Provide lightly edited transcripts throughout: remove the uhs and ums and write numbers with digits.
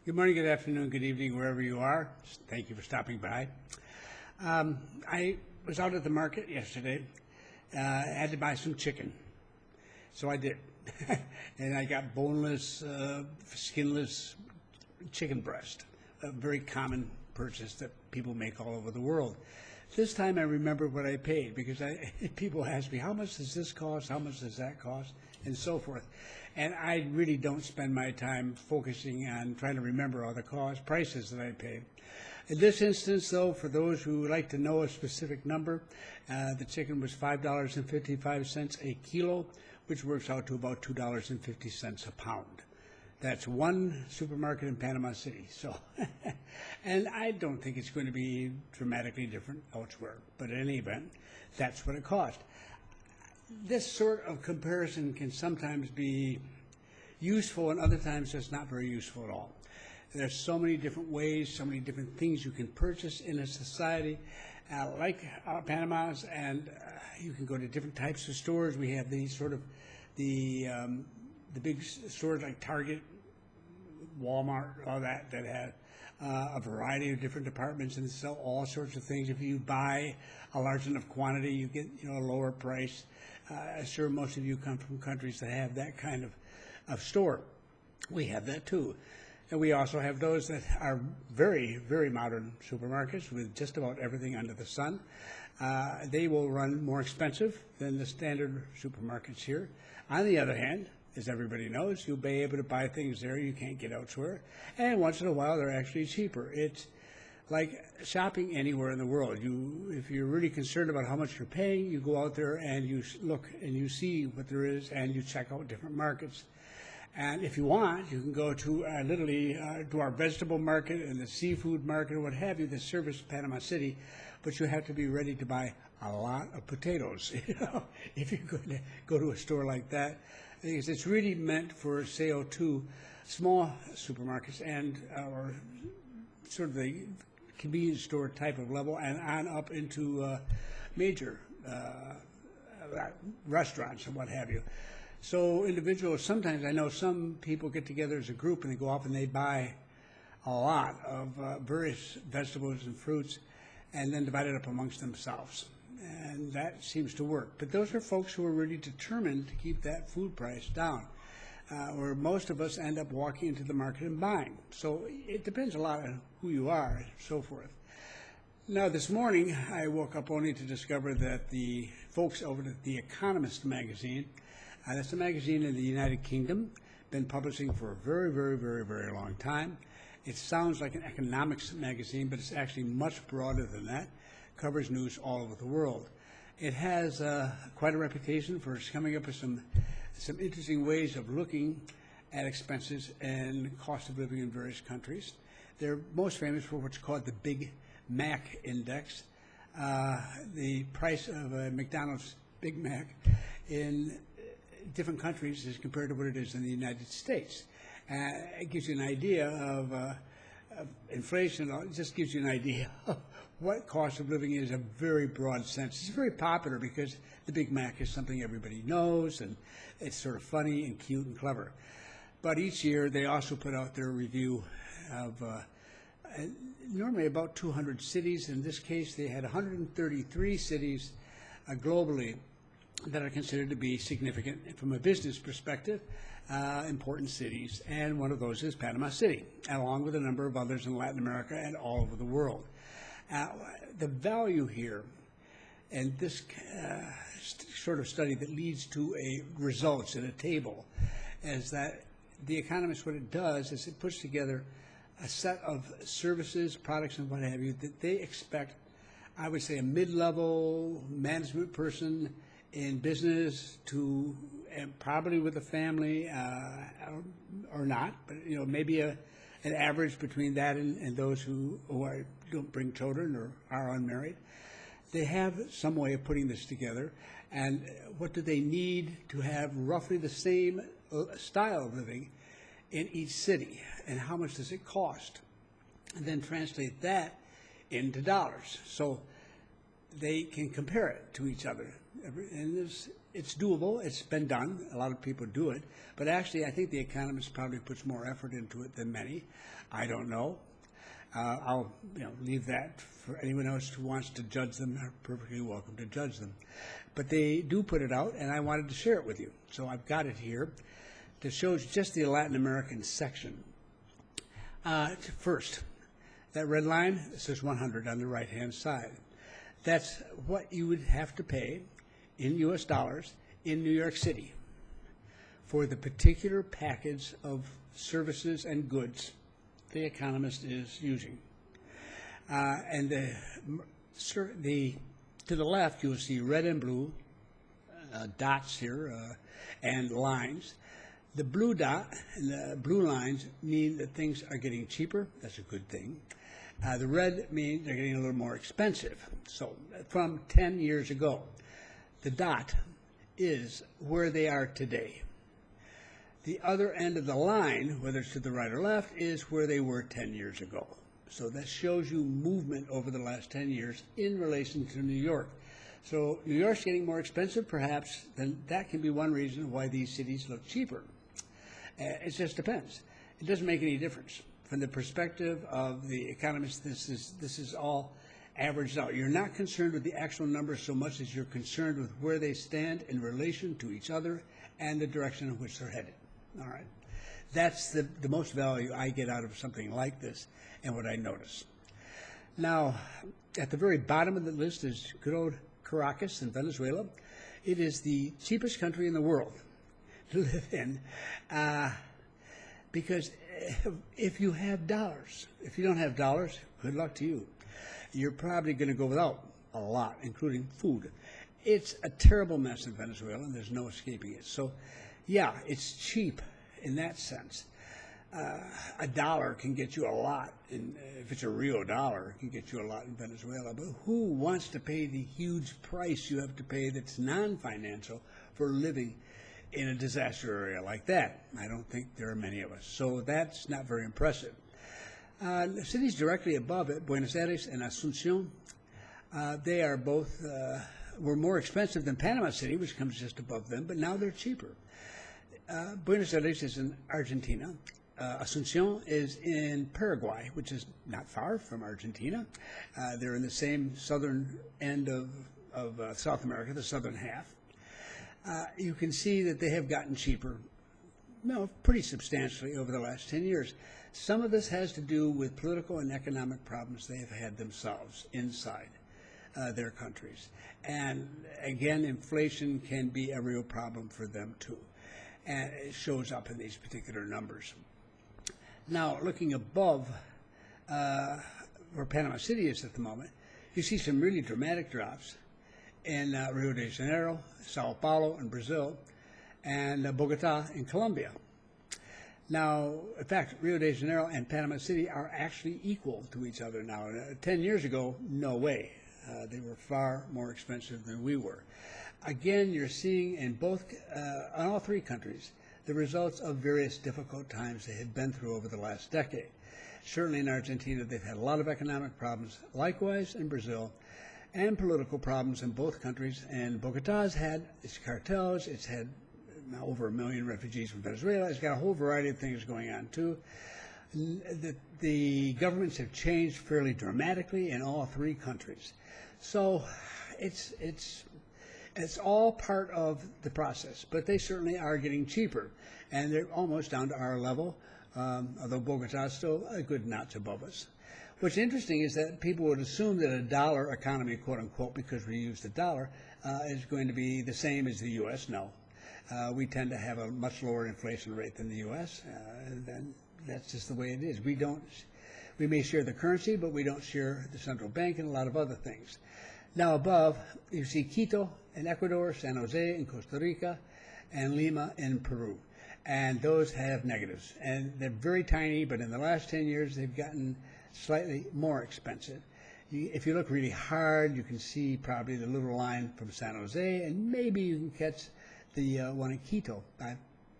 Good morning, good afternoon, good evening, wherever you are. Thank you for stopping by. I was out at the market yesterday. I had to buy some chicken, so I did. And I got boneless, skinless chicken breast, a very common purchase that people make all over the world. This time I remember what I paid because people ask me, how much does this cost, how much does that cost, and so forth. And I really don't spend my time focusing on trying to remember all the prices that I paid. In this instance, though, for those who like to know a specific number, the chicken was $5.55 a kilo, which works out to about $2.50 a pound. That's one supermarket in Panama City. So, and I don't think it's going to be dramatically different elsewhere. But in any event, that's what it cost. This sort of comparison can sometimes be useful, and other times it's not very useful at all. There's so many different ways, so many different things you can purchase in a society like Panama's, and you can go to different types of stores. We have these sort of the big stores like Target, Walmart, all that have a variety of different departments and sell all sorts of things. If you buy a large enough quantity, you get a lower price. I'm sure most of you come from countries that have that kind of store. We have that too. And we also have those that are very, very modern supermarkets with just about everything under the sun. They will run more expensive than the standard supermarkets here. On the other hand, as everybody knows, you'll be able to buy things there you can't get elsewhere. And once in a while, they're actually cheaper. It's like shopping anywhere in the world. If you're really concerned about how much you're paying, you go out there and you look and you see what there is and you check out different markets. And if you want, you can go to to our vegetable market and the seafood market or what have you that service Panama City, but you have to be ready to buy a lot of potatoes. If you're going to go to a store like that, because it's really meant for sale to small supermarkets and or sort of the convenience store type of level and on up into major restaurants and what have you. So individuals, sometimes I know some people get together as a group and they go off and they buy a lot of various vegetables and fruits and then divide it up amongst themselves. And that seems to work. But those are folks who are really determined to keep that food price down, where most of us end up walking into the market and buying. So it depends a lot on who you are and so forth. Now, this morning, I woke up only to discover that the folks over at The Economist magazine, that's a magazine in the United Kingdom, been publishing for a very, very, very, very long time. It sounds like an economics magazine, but it's actually much broader than that. Covers news all over the world. It has quite a reputation for coming up with some interesting ways of looking at expenses and cost of living in various countries. They're most famous for what's called the Big Mac Index. The price of a McDonald's Big Mac in different countries as compared to what it is in the United States. It gives you an idea of inflation. It just gives you an idea of what cost of living is in a very broad sense. It's very popular because the Big Mac is something everybody knows, and it's sort of funny and cute and clever. But each year they also put out their review of normally about 200 cities. In this case, they had 133 cities globally that are considered to be significant from a business perspective, important cities, and one of those is Panama City, along with a number of others in Latin America and all over the world. The value here, and this sort of study that leads to results in a table, is that The Economist, what it does is it puts together a set of services, products, and what have you that they expect, I would say, a mid-level management person in business to, and probably with a family or not, but maybe an average between that and those who don't bring children or are unmarried. They have some way of putting this together, and what do they need to have roughly the same style of living in each city, and how much does it cost? And then translate that into dollars, so they can compare it to each other. And it's doable. It's been done. A lot of people do it. But actually, I think The Economist probably puts more effort into it than many. I don't know. I'll leave that for anyone else who wants to judge them. Are perfectly welcome to judge them. But they do put it out, and I wanted to share it with you. So I've got it here that shows just the Latin American section. First, that red line says 100 on the right-hand side. That's what you would have to pay in U.S. dollars in New York City for the particular package of services and goods The Economist is using. And to the left, you will see red and blue dots here and lines. The blue dot and the blue lines mean that things are getting cheaper. That's a good thing. The red means they're getting a little more expensive. So from 10 years ago, the dot is where they are today. The other end of the line, whether it's to the right or left, is where they were 10 years ago. So that shows you movement over the last 10 years in relation to New York. So New York's getting more expensive, perhaps, then that can be one reason why these cities look cheaper. It just depends. It doesn't make any difference. From the perspective of The Economist, this is all averaged out. You're not concerned with the actual numbers so much as you're concerned with where they stand in relation to each other and the direction in which they're headed. All right. That's the most value I get out of something like this and what I notice. Now, at the very bottom of the list is good old Caracas in Venezuela. It is the cheapest country in the world to live in because if you have dollars, if you don't have dollars, good luck to you. You're probably going to go without a lot, including food. It's a terrible mess in Venezuela, and there's no escaping it. So, yeah, it's cheap in that sense. A dollar can get you a lot, if it's a real dollar, it can get you a lot in Venezuela. But who wants to pay the huge price you have to pay that's non-financial for living in a disaster area like that? I don't think there are many of us. So that's not very impressive. The cities directly above it, Buenos Aires and Asunción, they are both were more expensive than Panama City, which comes just above them, but now they're cheaper. Buenos Aires is in Argentina. Asunción is in Paraguay, which is not far from Argentina. They're in the same southern end of South America, the southern half. You can see that they have gotten cheaper, pretty substantially over the last 10 years. Some of this has to do with political and economic problems they have had themselves inside their countries. And again, inflation can be a real problem for them too. And it shows up in these particular numbers. Now, looking above where Panama City is at the moment, you see some really dramatic drops in Rio de Janeiro, Sao Paulo in Brazil, and Bogota in Colombia. Now, in fact, Rio de Janeiro and Panama City are actually equal to each other now. 10 years ago, no way. They were far more expensive than we were. Again, you're seeing in all three countries, the results of various difficult times they have been through over the last decade. Certainly in Argentina, they've had a lot of economic problems. Likewise in Brazil, and political problems in both countries. And Bogota's had its cartels. It's had over 1 million refugees from Venezuela. It's got a whole variety of things going on, too. The governments have changed fairly dramatically in all three countries. So it's all part of the process, but they certainly are getting cheaper, and they're almost down to our level, although Bogota is still a good notch above us. What's interesting is that people would assume that a dollar economy, quote unquote, because we use the dollar, is going to be the same as the U.S. No. We tend to have a much lower inflation rate than the U.S., and that's just the way it is. We may share the currency, but we don't share the central bank and a lot of other things. Now above, you see Quito in Ecuador, San Jose in Costa Rica, and Lima in Peru. And those have negatives. And they're very tiny, but in the last 10 years, they've gotten slightly more expensive. If you look really hard, you can see probably the little line from San Jose, and maybe you can catch the one in Quito.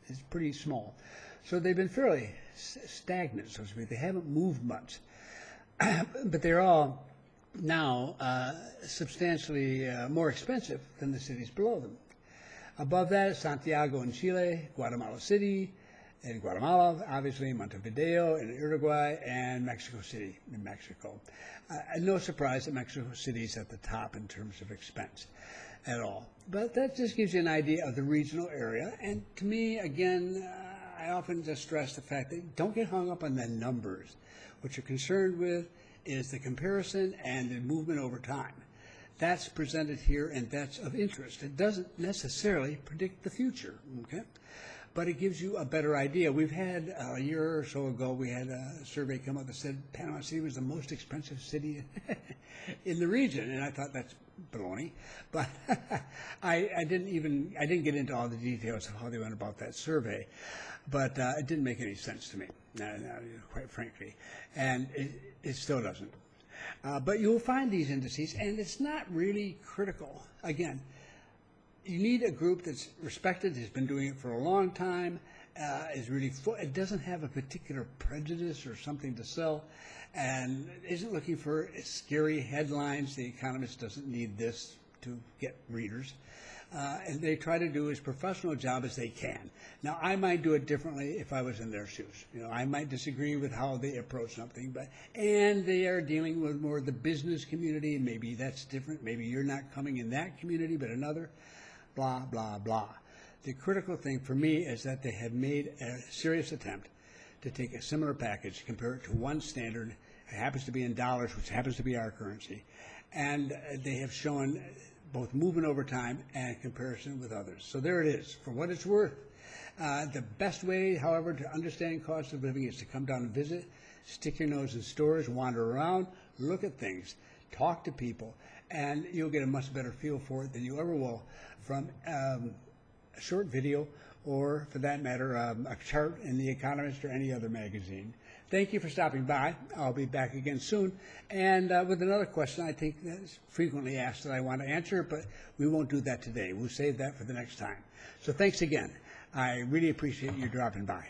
It's pretty small. So they've been fairly stagnant, so to speak. They haven't moved much. But they're all now substantially more expensive than the cities below them. Above that is Santiago in Chile, Guatemala City in Guatemala, obviously Montevideo in Uruguay, and Mexico City in Mexico. No surprise that Mexico City is at the top in terms of expense at all. But that just gives you an idea of the regional area. And to me, again, I often just stress the fact that don't get hung up on the numbers. What you're concerned with is the comparison and the movement over time. That's presented here, and that's of interest. It doesn't necessarily predict the future, okay? But it gives you a better idea. We've had, a year or so ago, we had a survey come up that said Panama City was the most expensive city in the region, and I thought that's baloney. But I didn't get into all the details of how they went about that survey, but it didn't make any sense to me, quite frankly, and it still doesn't. But you'll find these indices, and it's not really critical. Again, you need a group that's respected, has been doing it for a long time, is really it doesn't have a particular prejudice or something to sell, and isn't looking for scary headlines. The Economist doesn't need this to get readers. And they try to do as professional a job as they can. Now, I might do it differently if I was in their shoes. You know, I might disagree with how they approach something, and they are dealing with more of the business community, and maybe that's different. Maybe you're not coming in that community, but another, blah, blah, blah. The critical thing for me is that they have made a serious attempt to take a similar package, compare it to one standard. It happens to be in dollars, which happens to be our currency, and they have shown both movement over time and comparison with others. So there it is, for what it's worth. The best way, however, to understand cost of living is to come down and visit, stick your nose in stores, wander around, look at things, talk to people, and you'll get a much better feel for it than you ever will from a short video or, for that matter, a chart in The Economist or any other magazine. Thank you for stopping by. I'll be back again soon, and with another question I think that's frequently asked that I want to answer, but we won't do that today. We'll save that for the next time. So thanks again. I really appreciate you dropping by.